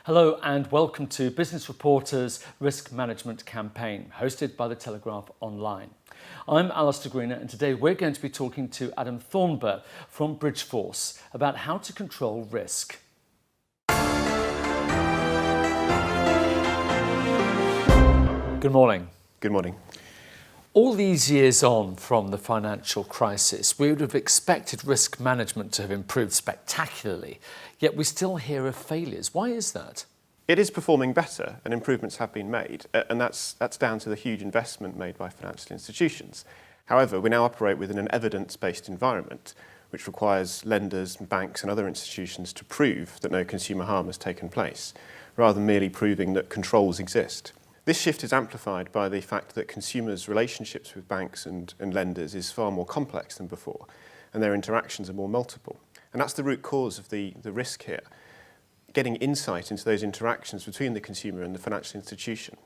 Hello and welcome to Business Reporter's Risk Management Campaign, hosted by The Telegraph Online. I'm Alistair Greener and today we're going to be talking to Adam Thornber from Bridgeforce about how to control risk. Good morning. Good morning. All these years on from the financial crisis, we would have expected risk management to have improved spectacularly, yet we still hear of failures. Why is that? It is performing better and improvements have been made, and that's down to the huge investment made by financial institutions. However, we now operate within an evidence-based environment, which requires lenders, banks and other institutions to prove that no consumer harm has taken place, rather than merely proving that controls exist. This shift is amplified by the fact that consumers' relationships with banks and lenders is far more complex than before, and their interactions are more multiple. And that's the root cause of the risk here, getting insight into those interactions between the consumer and the financial institution.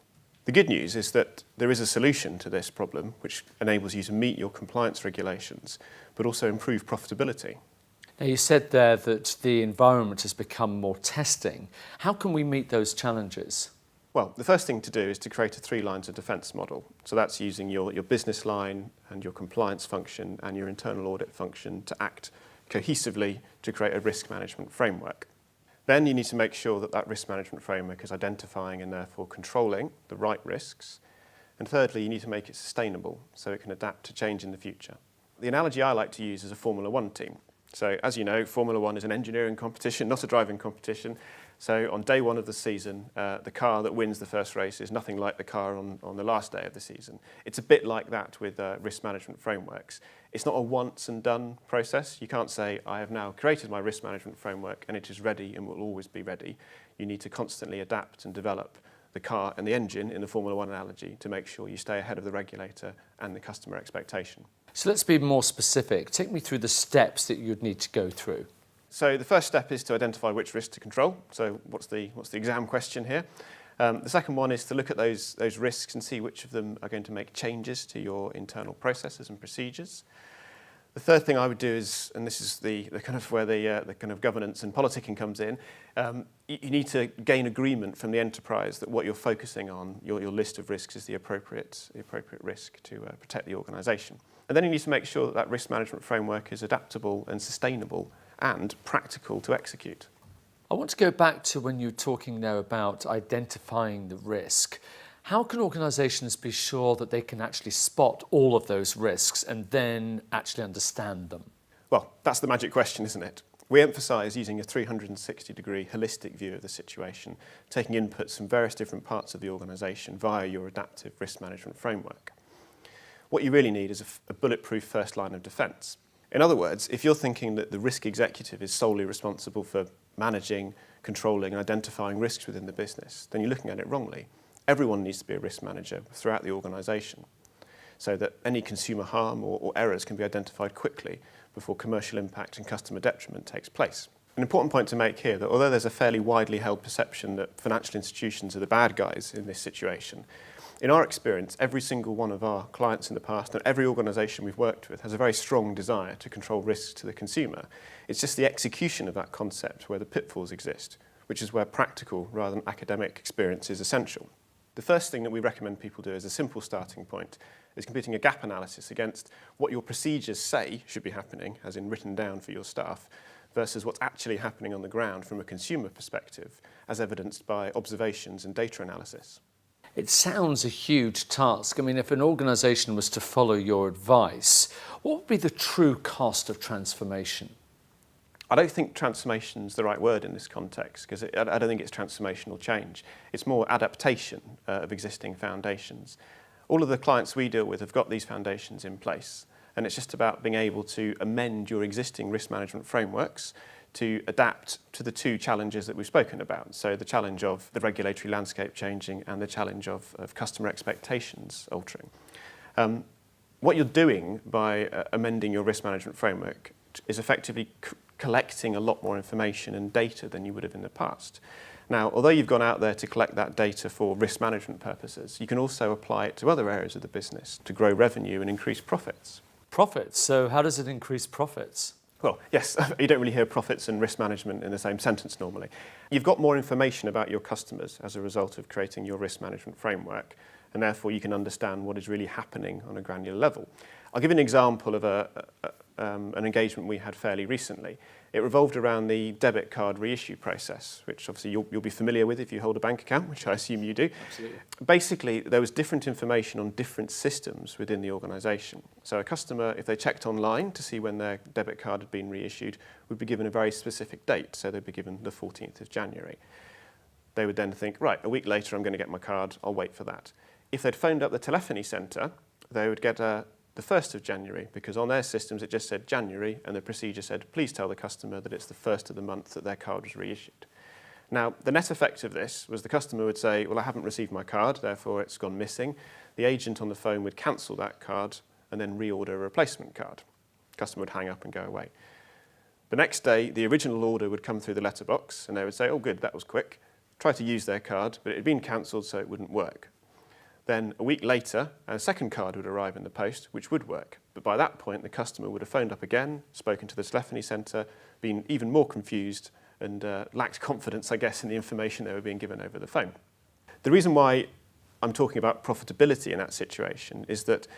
The good news is that there is a solution to this problem, which enables you to meet your compliance regulations, but also improve profitability. Now, you said there that the environment has become more testing. How can we meet those challenges? Well, the first thing to do is to create a 3 lines of defence model. So that's using your business line and your compliance function and your internal audit function to act cohesively to create a risk management framework. Then you need to make sure that that risk management framework is identifying and therefore controlling the right risks. And thirdly, you need to make it sustainable so it can adapt to change in the future. The analogy I like to use is a Formula One team. So as you know, Formula One is an engineering competition, not a driving competition. So on day one of the season, the car that wins the first race is nothing like the car on the last day of the season. It's a bit like that with risk management frameworks. It's not a once and done process. You can't say, I have now created my risk management framework and it is ready and will always be ready. You need to constantly adapt and develop the car and the engine in the Formula One analogy to make sure you stay ahead of the regulator and the customer expectation. So let's be more specific. Take me through the steps that you'd need to go through. So the first step is to identify which risks to control. So what's the exam question here? The second one is to look at those risks and see which of them are going to make changes to your internal processes and procedures. The third thing I would do is, and this is the kind of where the kind of governance and politicking comes in, you need to gain agreement from the enterprise that what you're focusing on, your list of risks, is the appropriate risk to protect the organisation. And then you need to make sure that that risk management framework is adaptable and sustainable and practical to execute. I want to go back to when you were talking there about identifying the risk. How can organisations be sure that they can actually spot all of those risks and then actually understand them? Well, that's the magic question, isn't it? We emphasise using a 360-degree holistic view of the situation, taking inputs from various different parts of the organisation via your adaptive risk management framework. What you really need is a bulletproof first line of defence. In other words, if you're thinking that the risk executive is solely responsible for managing, controlling and identifying risks within the business, then you're looking at it wrongly. Everyone needs to be a risk manager throughout the organisation so that any consumer harm or errors can be identified quickly before commercial impact and customer detriment takes place. An important point to make here that although there's a fairly widely held perception that financial institutions are the bad guys in this situation, in our experience, every single one of our clients in the past and every organisation we've worked with has a very strong desire to control risks to the consumer. It's just the execution of that concept where the pitfalls exist, which is where practical rather than academic experience is essential. The first thing that we recommend people do as a simple starting point is completing a gap analysis against what your procedures say should be happening, as in written down for your staff, versus what's actually happening on the ground from a consumer perspective, as evidenced by observations and data analysis. It sounds a huge task. I mean, if an organisation was to follow your advice, what would be the true cost of transformation? I don't think transformation is the right word in this context because I don't think it's transformational change. It's more adaptation of existing foundations. All of the clients we deal with have got these foundations in place, and it's just about being able to amend your existing risk management frameworks to adapt to the 2 challenges that we've spoken about. So the challenge of the regulatory landscape changing and the challenge of customer expectations altering. What you're doing by amending your risk management framework is effectively collecting a lot more information and data than you would have in the past. Now, although you've gone out there to collect that data for risk management purposes, you can also apply it to other areas of the business to grow revenue and increase profits. Profits? So how does it increase profits? Well, yes, you don't really hear profits and risk management in the same sentence normally. You've got more information about your customers as a result of creating your risk management framework, and therefore you can understand what is really happening on a granular level. I'll give you an example of an engagement we had fairly recently. It revolved around the debit card reissue process, which obviously you'll be familiar with if you hold a bank account, which I assume you do. Absolutely. Basically, there was different information on different systems within the organisation. So a customer, if they checked online to see when their debit card had been reissued, would be given a very specific date. So they'd be given the 14th of January. They would then think, right, a week later I'm going to get my card, I'll wait for that. If they'd phoned up the telephony centre, they would get the 1st of January, because on their systems it just said January, and the procedure said, please tell the customer that it's the 1st of the month that their card was reissued. Now, the net effect of this was the customer would say, well, I haven't received my card, therefore it's gone missing. The agent on the phone would cancel that card and then reorder a replacement card. The customer would hang up and go away. The next day, the original order would come through the letterbox, and they would say, oh, good, that was quick. Try to use their card, but it had been cancelled, so it wouldn't work. Then a week later, a second card would arrive in the post, which would work. But by that point, the customer would have phoned up again, spoken to the telephony centre, been even more confused and lacked confidence, I guess, in the information they were being given over the phone. The reason why I'm talking about profitability in that situation is that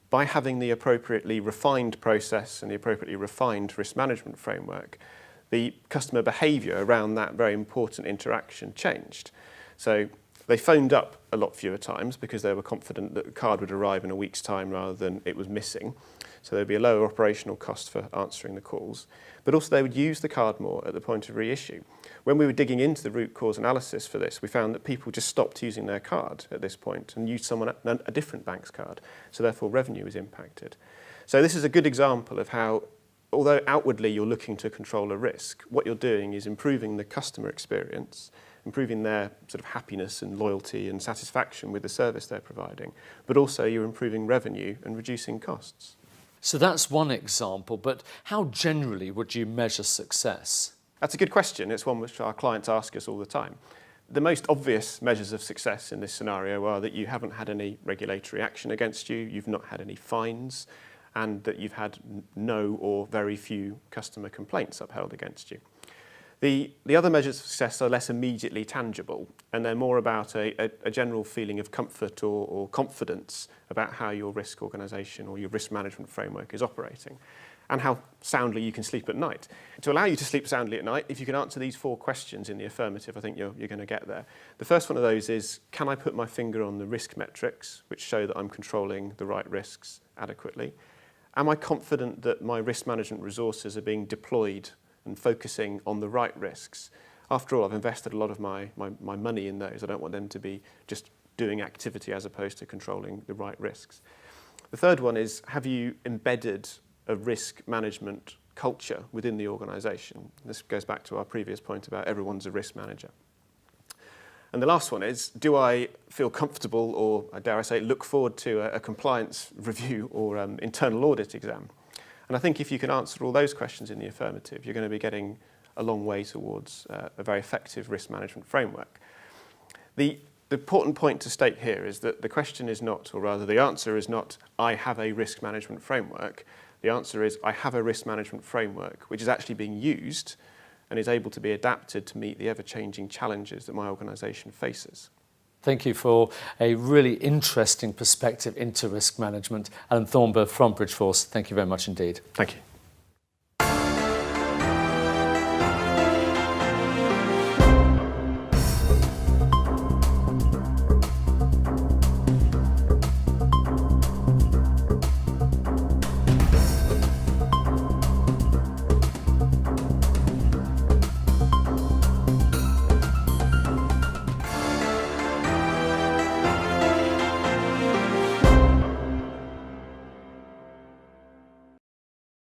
by having the appropriately refined process and the appropriately refined risk management framework, the customer behaviour around that very important interaction changed. So they phoned up a lot fewer times because they were confident that the card would arrive in a week's time rather than it was missing. So there'd be a lower operational cost for answering the calls. But also they would use the card more at the point of reissue. When we were digging into the root cause analysis for this, we found that people just stopped using their card at this point and used a different bank's card. So therefore revenue was impacted. So this is a good example of how, although outwardly you're looking to control a risk, what you're doing is improving the customer experience, improving their sort of happiness and loyalty and satisfaction with the service they're providing, but also you're improving revenue and reducing costs. So that's one example, but how generally would you measure success? That's a good question. It's one which our clients ask us all the time. The most obvious measures of success in this scenario are that you haven't had any regulatory action against you, you've not had any fines, and that you've had no or very few customer complaints upheld against you. The other measures of success are less immediately tangible, and they're more about a general feeling of comfort or confidence about how your risk organisation or your risk management framework is operating, and how soundly you can sleep at night. To allow you to sleep soundly at night, if you can answer these 4 questions in the affirmative, I think you're going to get there. The first one of those is, can I put my finger on the risk metrics, which show that I'm controlling the right risks adequately? Am I confident that my risk management resources are being deployed and focusing on the right risks? After all, I've invested a lot of my money in those. I don't want them to be just doing activity as opposed to controlling the right risks. The third one is, have you embedded a risk management culture within the organisation? This goes back to our previous point about everyone's a risk manager. And the last one is, do I feel comfortable or, dare I say, look forward to a compliance review or internal audit exam? And I think if you can answer all those questions in the affirmative, you're going to be getting a long way towards a very effective risk management framework. The important point to state here is that the question is not, or rather the answer is not, I have a risk management framework. The answer is, I have a risk management framework which is actually being used and is able to be adapted to meet the ever-changing challenges that my organisation faces. Thank you for a really interesting perspective into risk management. Adam Thornber from Bridgeforce, thank you very much indeed. Thank you.